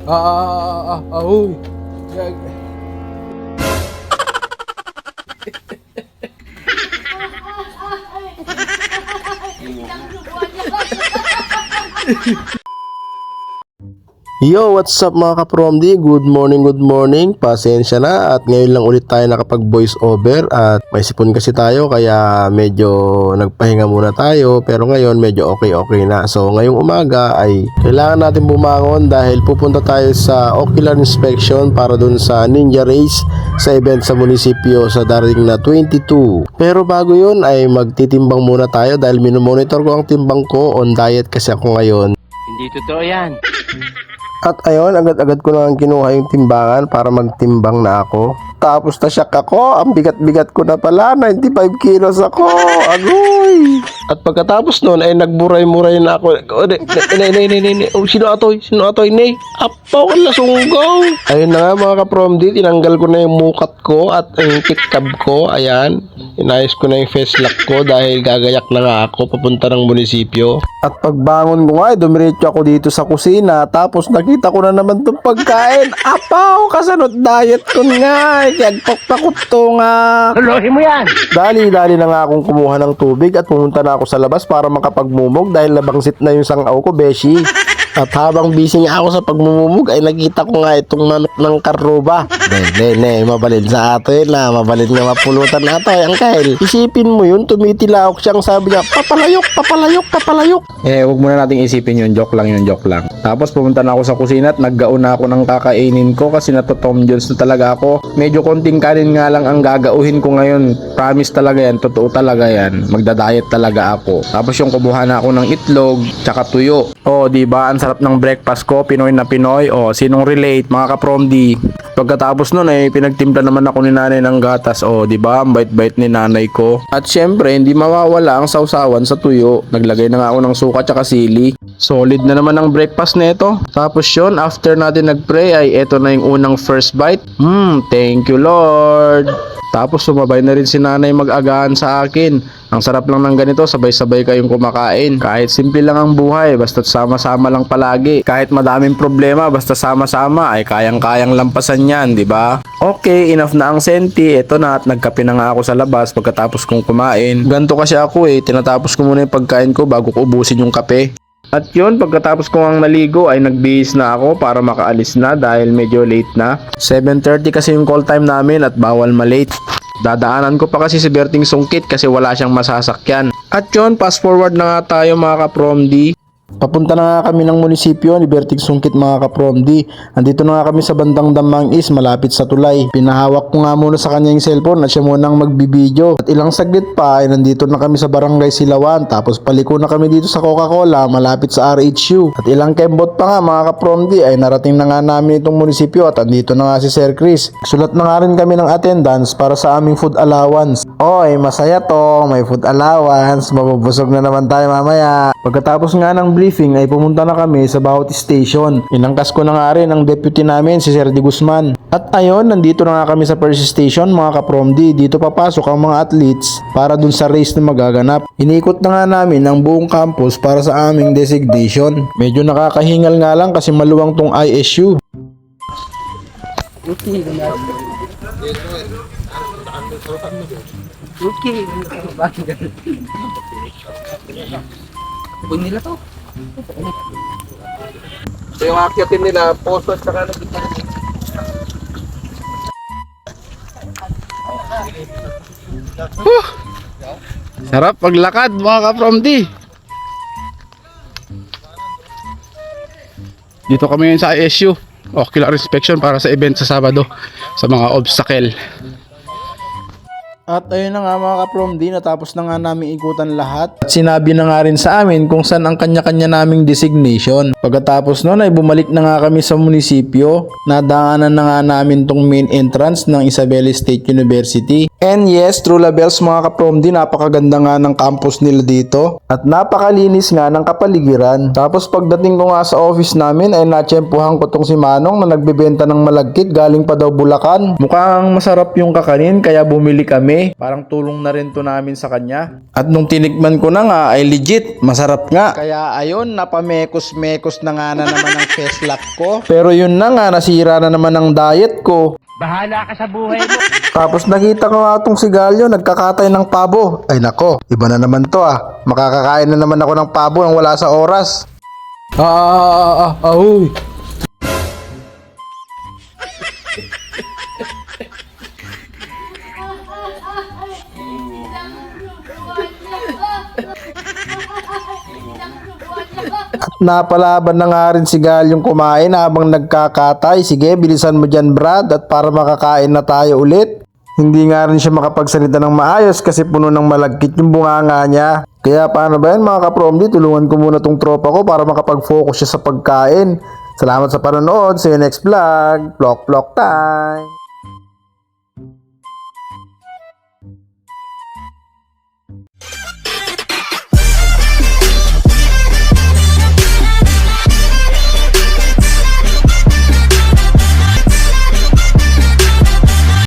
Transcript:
Uy. Yo, what's up mga ka-Promdi? Good morning. Pasensya na at ngayon lang ulit tayo nakapag voice over at may sipon kasi tayo kaya medyo nagpahinga muna tayo pero ngayon medyo okay na. So ngayong umaga ay kailangan natin bumangon dahil pupunta tayo sa ocular inspection para dun sa Ninja Race sa event sa munisipyo sa darating na 22. Pero bago yun ay magtitimbang muna tayo dahil minomonitor ko ang timbang ko, on diet kasi ako ngayon. Hindi totoo yan. At ayun, agad-agad ko lang kinuha yung timbangan para magtimbang na ako. Tapos na-shock ako, ang bigat-bigat ko na pala, 95 kilos ako, agoy! At pagkatapos nun ay nagburay-muray na ako. Sino atoy, nay? Apaw, lasunggaw! Ayun na nga mga ka-Promdi, tinanggal ko na yung mukat ko at yung kickab ko, ayan. Inayos ko na yung face lock ko dahil gagayak na nga ako papunta ng munisipyo. At pagbangon ko nga, dumiretso ako dito sa kusina, tapos nakita ko na naman itong pagkain. Apaw, kasanot diet ko nga. Kagpakpakot to nga. Lolohin mo yan! Dali-dali na nga akong kumuha ng tubig at pumunta na ako sa labas para makapagmumog dahil nabangsit na yung sangaw ko, beshi. At habang busy nga ako sa pagmumumog ay nakita ko nga itong manok ng karuba. Mabalin sa ato yun na. Mabalin nga mapulutan na ito. Angkel, isipin mo yun, tumitilawak siyang sabi niya, papalayok. Huwag muna nating isipin yun, joke lang. Tapos pumunta na ako sa kusina at naggaon na ako ng kakainin ko kasi Tom Jones na talaga ako. Medyo konting kanin nga lang ang gagauhin ko ngayon. Promise talaga yan, totoo talaga yan. Magda-diet talaga ako. Tapos yung kumuha na ako ng itlog, tsaka tuyo. Diba? Ang sarap ng breakfast ko, Pinoy na Pinoy. Sinong relate, mga ka-Promdi? Pagkatapos nun ay pinagtimpla naman ako ni nanay ng gatas. Diba? Ang bait-bait ni nanay ko. At syempre, hindi mawawala ang sausawan sa tuyo. Naglagay na nga ako ng suka tsaka sili. Solid na naman ang breakfast nito. Tapos yun, after natin nag-pray ay eto na yung unang first bite. Thank you Lord. Tapos sumabay na rin si nanay mag-agahan sa akin. Ang sarap lang ng ganito, sabay-sabay kayong kumakain. Kahit simple lang ang buhay, basta't sama-sama lang palagi. Kahit madaming problema, basta sama-sama ay kayang-kayang lampasan yan, di ba? Okay, enough na ang senti. Ito na at nagkape na nga ako sa labas pagkatapos kong kumain. Ganto kasi ako tinatapos ko muna yung pagkain ko bago ko ubusin yung kape. At yun, pagkatapos ko ang naligo ay nagbihis na ako para makaalis na dahil medyo late na. 7:30 kasi yung call time namin at bawal malate. Dadaanan ko pa kasi si Berting Sungkit kasi wala siyang masasakyan. At yun, fast forward na nga tayo mga ka-Promdi. Papunta na nga kami ng munisipyo ni Berting Sungkit mga ka-Promdi. Andito na nga kami sa bandang Damang East malapit sa tulay. Pinahawak ko nga muna sa kanya yung cellphone at siya munang magbibideo. At ilang saglit pa ay nandito na kami sa Barangay Silawan. Tapos paliko na kami dito sa Coca-Cola malapit sa RHU. At ilang kembot pa nga mga ka-Promdi ay narating na nga namin itong munisipyo at andito na nga si Sir Chris. Sulat na nga rin kami ng attendance para sa aming food allowance. Masaya to, may food allowance. Mabubusog na naman tayo mamaya. Pagkatapos nga ng briefing ay pumunta na kami sa bawat station. Inangkas ko na nga rin ang deputy namin si Sir Di Guzman. At ayun, nandito na nga kami sa first station mga ka-Promdi. Dito papasok ang mga athletes para dun sa race na magaganap. Inikot na nga namin ang buong campus para sa aming designation. Medyo nakakahingal nga lang kasi maluwang tong ISU. Huwag nila to. So yung akyatin nila, posto at saka nagkita. Sarap paglakad mga ka-Promdi. Dito kami ngayon sa ISU. Ocular inspection para sa event sa Sabado sa mga obstacle. At ayun na nga mga ka-Promdi, natapos na nga namin ikutan lahat. At sinabi na nga rin sa amin kung saan ang kanya-kanya naming designation. Pagkatapos nun ay bumalik na nga kami sa munisipyo. Nadaanan na nga namin tong main entrance ng Isabela State University. And yes, True Labels mga kapromdi, napakaganda nga ng campus nila dito. At napakalinis nga ng kapaligiran. Tapos pagdating ko nga sa office namin ay natsyempohan ko tong si Manong na nagbebenta ng malagkit galing pa daw Bulacan. Mukhang masarap yung kakanin kaya bumili kami. Parang tulong na rin to namin sa kanya. At nung tinikman ko na nga ay legit, masarap nga. Kaya ayun, napamekos-mekos na nga naman ang feslak ko. Pero yun na nga, nasira na naman ang diet ko. Bahala ka sa buhay mo. Tapos nakita ko nga itong si Galyo nagkakatay ng pabo. Ay nako, iba na naman to ah. Makakakain na naman ako ng pabo nang wala sa oras. Uy. Napalaban na nga rin si Galyong kumain habang nagkakatay. Sige, bilisan mo dyan Brad at para makakain na tayo ulit. Hindi nga rin siya makapagsalita ng maayos kasi puno ng malagkit yung bunganga niya. Kaya paano ba yan mga kapromdi? Tulungan ko muna tong tropa ko para makapag-focus siya sa pagkain. Salamat sa panonood. See you next vlog. Vlog time.